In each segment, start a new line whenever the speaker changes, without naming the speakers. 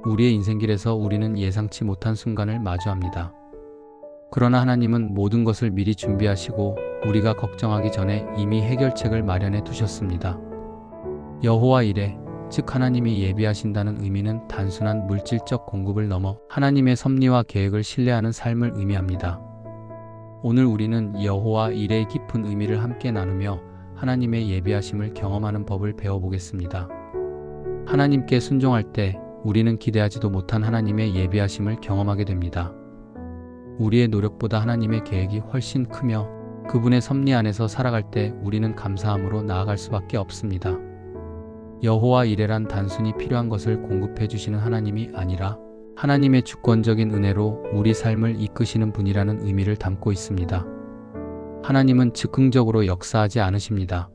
우리의 인생길에서 우리는 예상치 못한 순간을 마주합니다. 그러나 하나님은 모든 것을 미리 준비하시고 우리가 걱정하기 전에 이미 해결책을 마련해 두셨습니다. 여호와 이레, 즉 하나님이 예비하신다는 의미는 단순한 물질적 공급을 넘어 하나님의 섭리와 계획을 신뢰하는 삶을 의미합니다. 오늘 우리는 여호와 이레의 깊은 의미를 함께 나누며 하나님의 예비하심을 경험하는 법을 배워보겠습니다. 하나님께 순종할 때 우리는 기대하지도 못한 하나님의 예비하심을 경험하게 됩니다. 우리의 노력보다 하나님의 계획이 훨씬 크며 그분의 섭리 안에서 살아갈 때 우리는 감사함으로 나아갈 수밖에 없습니다. 여호와 이레란 단순히 필요한 것을 공급해 주시는 하나님이 아니라 하나님의 주권적인 은혜로 우리 삶을 이끄시는 분이라는 의미를 담고 있습니다. 하나님은 즉흥적으로 역사하지 않으십니다.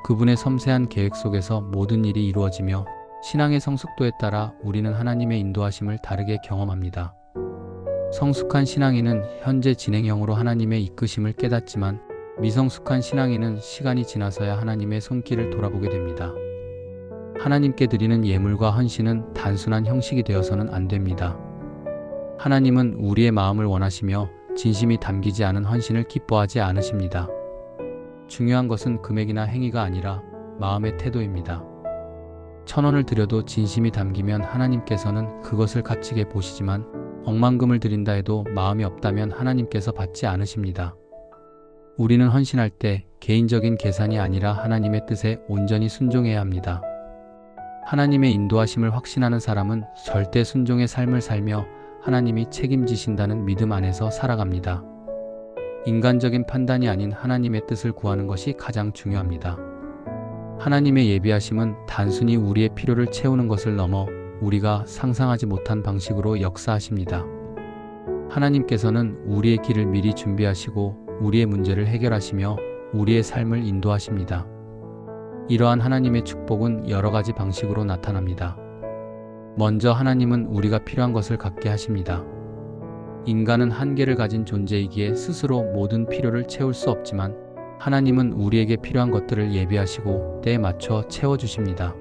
그분의 섬세한 계획 속에서 모든 일이 이루어지며 신앙의 성숙도에 따라 우리는 하나님의 인도하심을 다르게 경험합니다. 성숙한 신앙인은 현재 진행형으로 하나님의 이끄심을 깨닫지만 미성숙한 신앙인은 시간이 지나서야 하나님의 손길을 돌아보게 됩니다. 하나님께 드리는 예물과 헌신은 단순한 형식이 되어서는 안 됩니다. 하나님은 우리의 마음을 원하시며 진심이 담기지 않은 헌신을 기뻐하지 않으십니다. 중요한 것은 금액이나 행위가 아니라 마음의 태도입니다. 1,000원을 드려도 진심이 담기면 하나님께서는 그것을 값지게 보시지만 억만금을 드린다 해도 마음이 없다면 하나님께서 받지 않으십니다. 우리는 헌신할 때 개인적인 계산이 아니라 하나님의 뜻에 온전히 순종해야 합니다. 하나님의 인도하심을 확신하는 사람은 절대 순종의 삶을 살며 하나님이 책임지신다는 믿음 안에서 살아갑니다. 인간적인 판단이 아닌 하나님의 뜻을 구하는 것이 가장 중요합니다. 하나님의 예비하심은 단순히 우리의 필요를 채우는 것을 넘어 우리가 상상하지 못한 방식으로 역사하십니다. 하나님께서는 우리의 길을 미리 준비하시고 우리의 문제를 해결하시며 우리의 삶을 인도하십니다. 이러한 하나님의 축복은 여러 가지 방식으로 나타납니다. 먼저 하나님은 우리가 필요한 것을 갖게 하십니다. 인간은 한계를 가진 존재이기에 스스로 모든 필요를 채울 수 없지만 하나님은 우리에게 필요한 것들을 예비하시고 때에 맞춰 채워주십니다.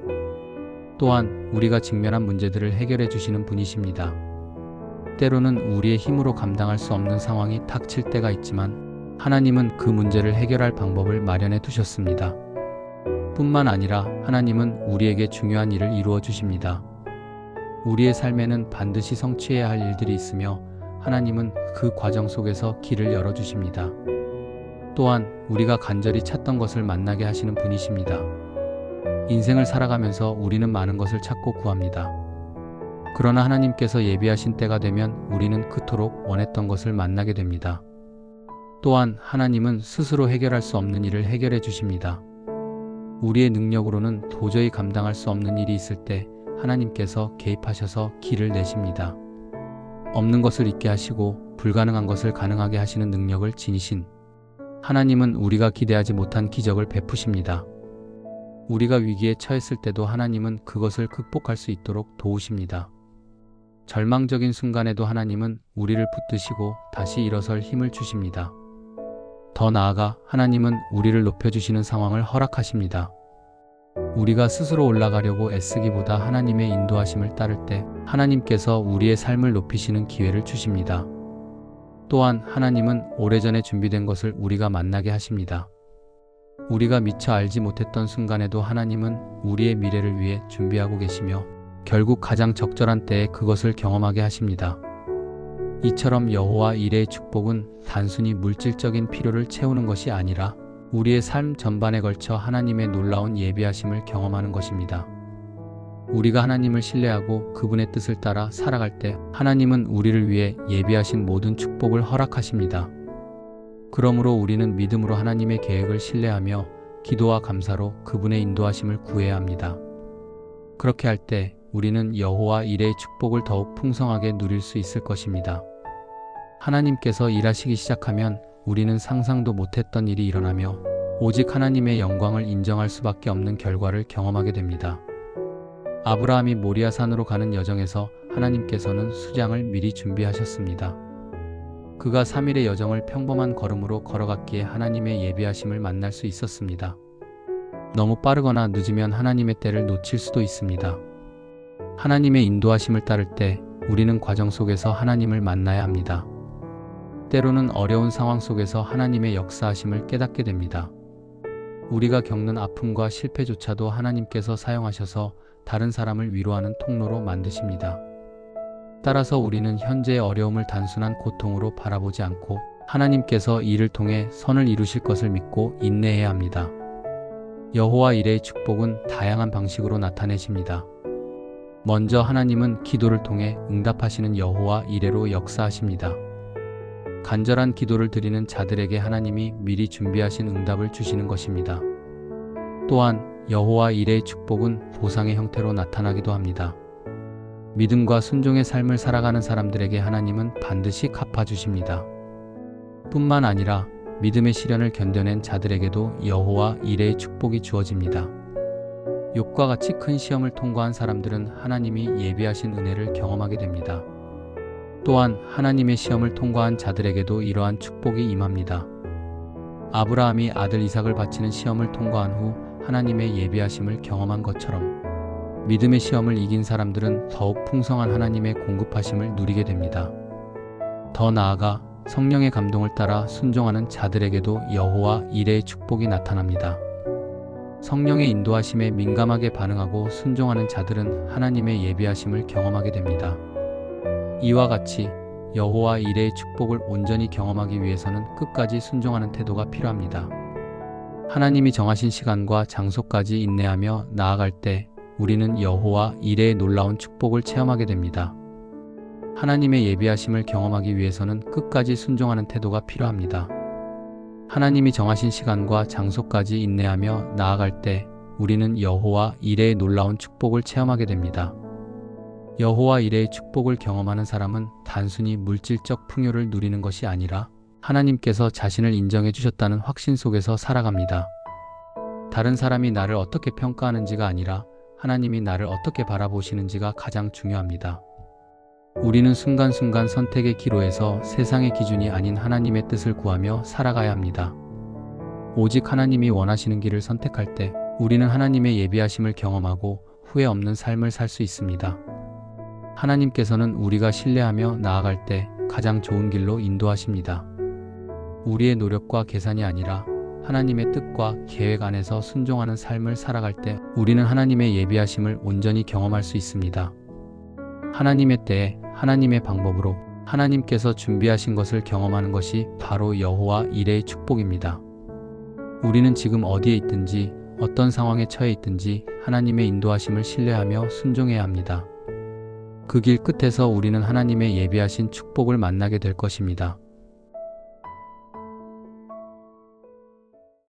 또한 우리가 직면한 문제들을 해결해 주시는 분이십니다. 때로는 우리의 힘으로 감당할 수 없는 상황이 닥칠 때가 있지만 하나님은 그 문제를 해결할 방법을 마련해 두셨습니다. 뿐만 아니라 하나님은 우리에게 중요한 일을 이루어 주십니다. 우리의 삶에는 반드시 성취해야 할 일들이 있으며 하나님은 그 과정 속에서 길을 열어주십니다. 또한 우리가 간절히 찾던 것을 만나게 하시는 분이십니다. 인생을 살아가면서 우리는 많은 것을 찾고 구합니다. 그러나 하나님께서 예비하신 때가 되면 우리는 그토록 원했던 것을 만나게 됩니다. 또한 하나님은 스스로 해결할 수 없는 일을 해결해 주십니다. 우리의 능력으로는 도저히 감당할 수 없는 일이 있을 때 하나님께서 개입하셔서 길을 내십니다. 없는 것을 있게 하시고 불가능한 것을 가능하게 하시는 능력을 지니신 하나님은 우리가 기대하지 못한 기적을 베푸십니다. 우리가 위기에 처했을 때도 하나님은 그것을 극복할 수 있도록 도우십니다. 절망적인 순간에도 하나님은 우리를 붙드시고 다시 일어설 힘을 주십니다. 더 나아가 하나님은 우리를 높여주시는 상황을 허락하십니다. 우리가 스스로 올라가려고 애쓰기보다 하나님의 인도하심을 따를 때 하나님께서 우리의 삶을 높이시는 기회를 주십니다. 또한 하나님은 오래전에 준비된 것을 우리가 만나게 하십니다. 우리가 미처 알지 못했던 순간에도 하나님은 우리의 미래를 위해 준비하고 계시며 결국 가장 적절한 때에 그것을 경험하게 하십니다. 이처럼 여호와 이레의 축복은 단순히 물질적인 필요를 채우는 것이 아니라 우리의 삶 전반에 걸쳐 하나님의 놀라운 예비하심을 경험하는 것입니다. 우리가 하나님을 신뢰하고 그분의 뜻을 따라 살아갈 때 하나님은 우리를 위해 예비하신 모든 축복을 허락하십니다. 그러므로 우리는 믿음으로 하나님의 계획을 신뢰하며 기도와 감사로 그분의 인도하심을 구해야 합니다. 그렇게 할 때 우리는 여호와 이레의 축복을 더욱 풍성하게 누릴 수 있을 것입니다. 하나님께서 일하시기 시작하면 우리는 상상도 못했던 일이 일어나며 오직 하나님의 영광을 인정할 수밖에 없는 결과를 경험하게 됩니다. 아브라함이 모리아산으로 가는 여정에서 하나님께서는 수장을 미리 준비하셨습니다. 그가 3일의 여정을 평범한 걸음으로 걸어갔기에 하나님의 예비하심을 만날 수 있었습니다. 너무 빠르거나 늦으면 하나님의 때를 놓칠 수도 있습니다. 하나님의 인도하심을 따를 때 우리는 과정 속에서 하나님을 만나야 합니다. 때로는 어려운 상황 속에서 하나님의 역사하심을 깨닫게 됩니다. 우리가 겪는 아픔과 실패조차도 하나님께서 사용하셔서 다른 사람을 위로하는 통로로 만드십니다. 따라서 우리는 현재의 어려움을 단순한 고통으로 바라보지 않고 하나님께서 이를 통해 선을 이루실 것을 믿고 인내해야 합니다. 여호와 이레의 축복은 다양한 방식으로 나타내십니다. 먼저 하나님은 기도를 통해 응답하시는 여호와 이레로 역사하십니다. 간절한 기도를 드리는 자들에게 하나님이 미리 준비하신 응답을 주시는 것입니다. 또한 여호와 이레의 축복은 보상의 형태로 나타나기도 합니다. 믿음과 순종의 삶을 살아가는 사람들에게 하나님은 반드시 갚아주십니다. 뿐만 아니라 믿음의 시련을 견뎌낸 자들에게도 여호와 이레의 축복이 주어집니다. 욥과 같이 큰 시험을 통과한 사람들은 하나님이 예비하신 은혜를 경험하게 됩니다. 또한 하나님의 시험을 통과한 자들에게도 이러한 축복이 임합니다. 아브라함이 아들 이삭을 바치는 시험을 통과한 후 하나님의 예비하심을 경험한 것처럼 믿음의 시험을 이긴 사람들은 더욱 풍성한 하나님의 공급하심을 누리게 됩니다. 더 나아가 성령의 감동을 따라 순종하는 자들에게도 여호와 이레의 축복이 나타납니다. 성령의 인도하심에 민감하게 반응하고 순종하는 자들은 하나님의 예비하심을 경험하게 됩니다. 이와 같이 여호와 이레의 축복을 온전히 경험하기 위해서는 끝까지 순종하는 태도가 필요합니다. 하나님이 정하신 시간과 장소까지 인내하며 나아갈 때 우리는 여호와 이레의 놀라운 축복을 체험하게 됩니다. 하나님의 예비하심을 경험하기 위해서는 끝까지 순종하는 태도가 필요합니다. 하나님이 정하신 시간과 장소까지 인내하며 나아갈 때 우리는 여호와 이레의 놀라운 축복을 체험하게 됩니다. 여호와 이레의 축복을 경험하는 사람은 단순히 물질적 풍요를 누리는 것이 아니라 하나님께서 자신을 인정해 주셨다는 확신 속에서 살아갑니다. 다른 사람이 나를 어떻게 평가하는지가 아니라 하나님이 나를 어떻게 바라보시는지가 가장 중요합니다. 우리는 순간순간 선택의 기로에서 세상의 기준이 아닌 하나님의 뜻을 구하며 살아가야 합니다. 오직 하나님이 원하시는 길을 선택할 때 우리는 하나님의 예비하심을 경험하고 후회 없는 삶을 살 수 있습니다. 하나님께서는 우리가 신뢰하며 나아갈 때 가장 좋은 길로 인도하십니다. 우리의 노력과 계산이 아니라 하나님의 뜻과 계획 안에서 순종하는 삶을 살아갈 때 우리는 하나님의 예비하심을 온전히 경험할 수 있습니다. 하나님의 때에 하나님의 방법으로 하나님께서 준비하신 것을 경험하는 것이 바로 여호와 이레의 축복입니다. 우리는 지금 어디에 있든지 어떤 상황에 처해 있든지 하나님의 인도하심을 신뢰하며 순종해야 합니다. 그 길 끝에서 우리는 하나님의 예비하신 축복을 만나게 될 것입니다.